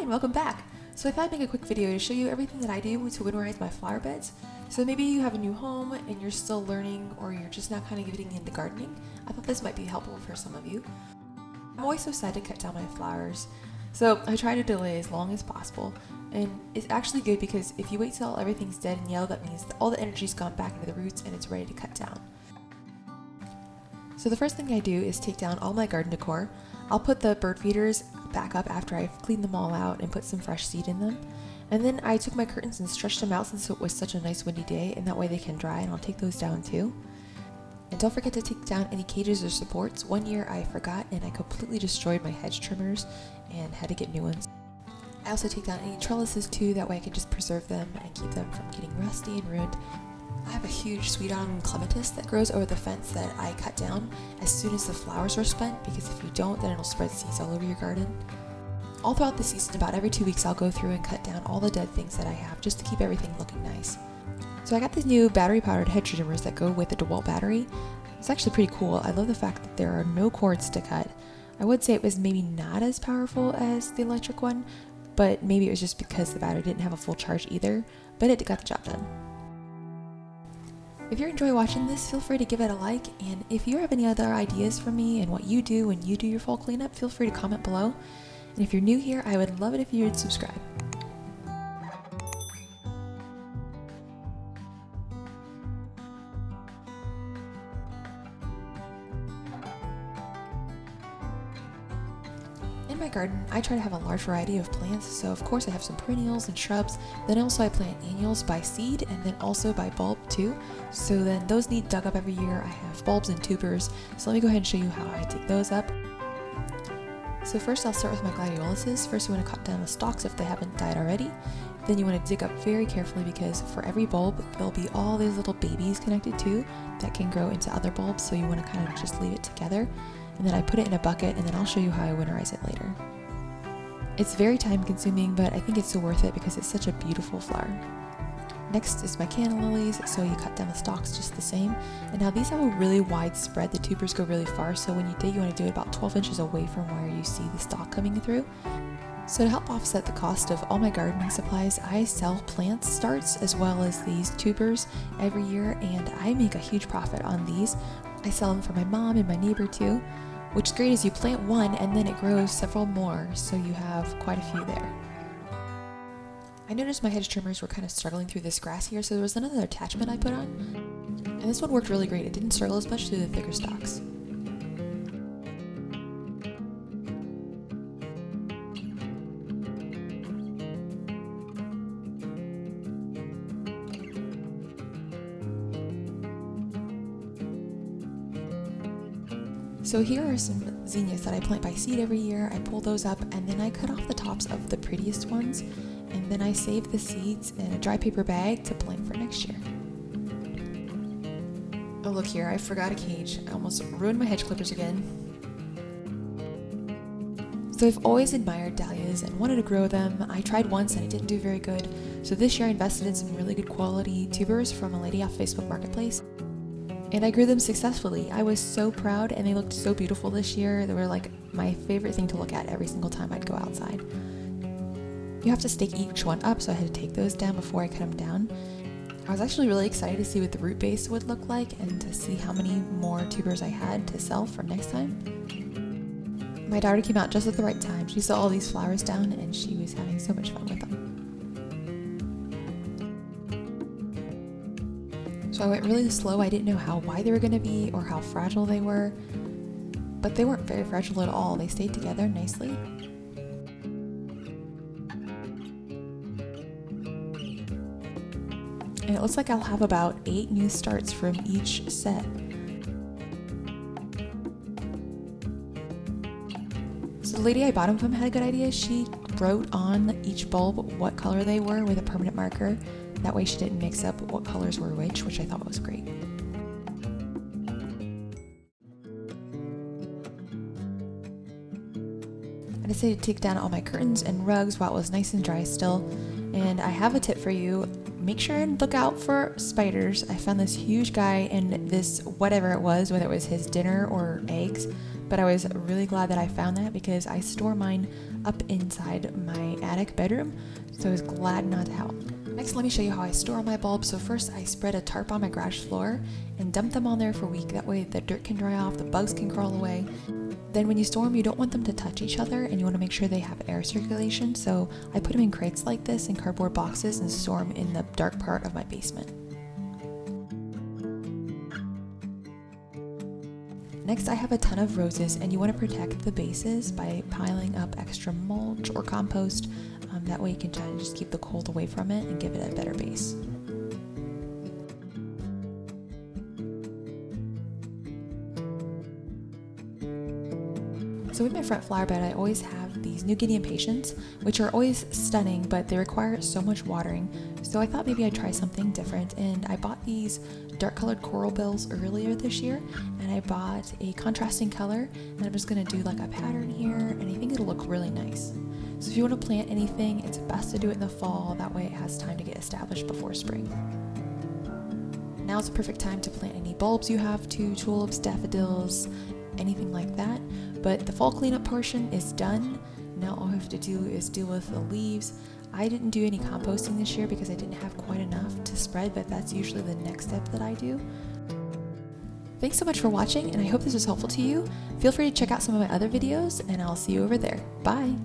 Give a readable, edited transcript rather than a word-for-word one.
and welcome back. So I thought I'd make a quick video to show you everything that I do to winterize my flower beds. So maybe you have a new home and you're still learning, or you're just now kind of getting into gardening. I thought this might be helpful for some of you. I'm always so sad to cut down my flowers, so I try to delay as long as possible. And it's actually good because if you wait till everything's dead and yellow, that means that all the energy's gone back into the roots and it's ready to cut down. So the first thing I do is take down all my garden decor. I'll put the bird feeders back up after I've cleaned them all out and put some fresh seed in them. And then I took my curtains and stretched them out since it was such a nice windy day, and that way they can dry, and I'll take those down too. And don't forget to take down any cages or supports. One year I forgot and I completely destroyed my hedge trimmers and had to get new ones. I also take down any trellises too, that way I can just preserve them and keep them from getting rusty and ruined. I have a huge sweet autumn clematis that grows over the fence that I cut down as soon as the flowers are spent, because if you don't, then it'll spread seeds all over your garden. All throughout the season, about every 2 weeks, I'll go through and cut down all the dead things that I have just to keep everything looking nice. So I got these new battery powered hedge trimmers that go with the DeWalt battery. It's actually pretty cool. I love the fact that there are no cords to cut. I would say it was maybe not as powerful as the electric one, but maybe it was just because the battery didn't have a full charge either, but it got the job done. If you enjoy watching this, feel free to give it a like, and if you have any other ideas for me and what you do when you do your fall cleanup, feel free to comment below. And if you're new here, I would love it if you would subscribe. In my garden, I try to have a large variety of plants, so of course I have some perennials and shrubs. Then also I plant annuals by seed and then also by bulb too. So then those need dug up every year. I have bulbs and tubers, so let me go ahead and show you how I dig those up. So first I'll start with my Gladioluses. First you want to cut down the stalks if they haven't died already. Then you want to dig up very carefully, because for every bulb there'll be all these little babies connected too that can grow into other bulbs, so you want to kind of just leave it together. And then I put it in a bucket, and then I'll show you how I winterize it later. It's very time consuming, but I think it's so worth it because it's such a beautiful flower. Next is my Cana lilies, so you cut down the stalks just the same. And now these have a really wide spread, the tubers go really far, so when you dig you want to do it about 12 inches away from where you see the stalk coming through. So to help offset the cost of all my gardening supplies, I sell plant starts as well as these tubers every year, and I make a huge profit on these. I sell them for my mom and my neighbor too. Which is great is you plant one and then it grows several more, so you have quite a few there. I noticed my hedge trimmers were kind of struggling through this grass here, so there was another attachment I put on. And this one worked really great. It didn't struggle as much through the thicker stalks. So here are some zinnias that I plant by seed every year. I pull those up and then I cut off the tops of the prettiest ones, and then I save the seeds in a dry paper bag to plant for next year. Oh look here, I forgot a cage. I almost ruined my hedge clippers again. So I've always admired dahlias and wanted to grow them. I tried once and it didn't do very good. So this year I invested in some really good quality tubers from a lady off Facebook Marketplace. And I grew them successfully. I was so proud, and they looked so beautiful this year. They were like my favorite thing to look at every single time I'd go outside. You have to stake each one up, so I had to take those down before I cut them down. I was actually really excited to see what the root base would look like and to see how many more tubers I had to sell for next time. My daughter came out just at the right time. She saw all these flowers down and she was having so much fun with them. So I went really slow. I didn't know how wide they were going to be or how fragile they were, but they weren't very fragile at all. They stayed together nicely. And it looks like I'll have about 8 new starts from each set. So the lady I bought them from had a good idea. She wrote on each bulb what color they were with a permanent marker. That way she didn't mix up what colors were which I thought was great. I decided to take down all my curtains and rugs while it was nice and dry still. And I have a tip for you. Make sure and look out for spiders. I found this huge guy in this, whatever it was, whether it was his dinner or eggs, but I was really glad that I found that because I store mine up inside my attic bedroom, so I was glad not to help. Next, let me show you how I store all my bulbs. So first I spread a tarp on my garage floor and dump them on there for a week. That way the dirt can dry off, the bugs can crawl away. Then when you store them, you don't want them to touch each other and you want to make sure they have air circulation. So I put them in crates like this in cardboard boxes and store them in the dark part of my basement. Next, I have a ton of roses, and you want to protect the bases by piling up extra mulch or compost. That way you can try to just keep the cold away from it and give it a better base. So with my front flower bed, I always have these New Guinea impatiens, which are always stunning, but they require so much watering. So I thought maybe I'd try something different, and I bought these dark colored coral bells earlier this year, and I bought a contrasting color, and I'm just gonna do like a pattern here, and I think it'll look really nice. So if you want to plant anything, it's best to do it in the fall, that way it has time to get established before spring. Now is the perfect time to plant any bulbs you have too, tulips, daffodils, anything like that. But the fall cleanup portion is done. Now all I have to do is deal with the leaves. I didn't do any composting this year because I didn't have quite enough to spread, but that's usually the next step that I do. Thanks so much for watching, and I hope this was helpful to you. Feel free to check out some of my other videos, and I'll see you over there. Bye!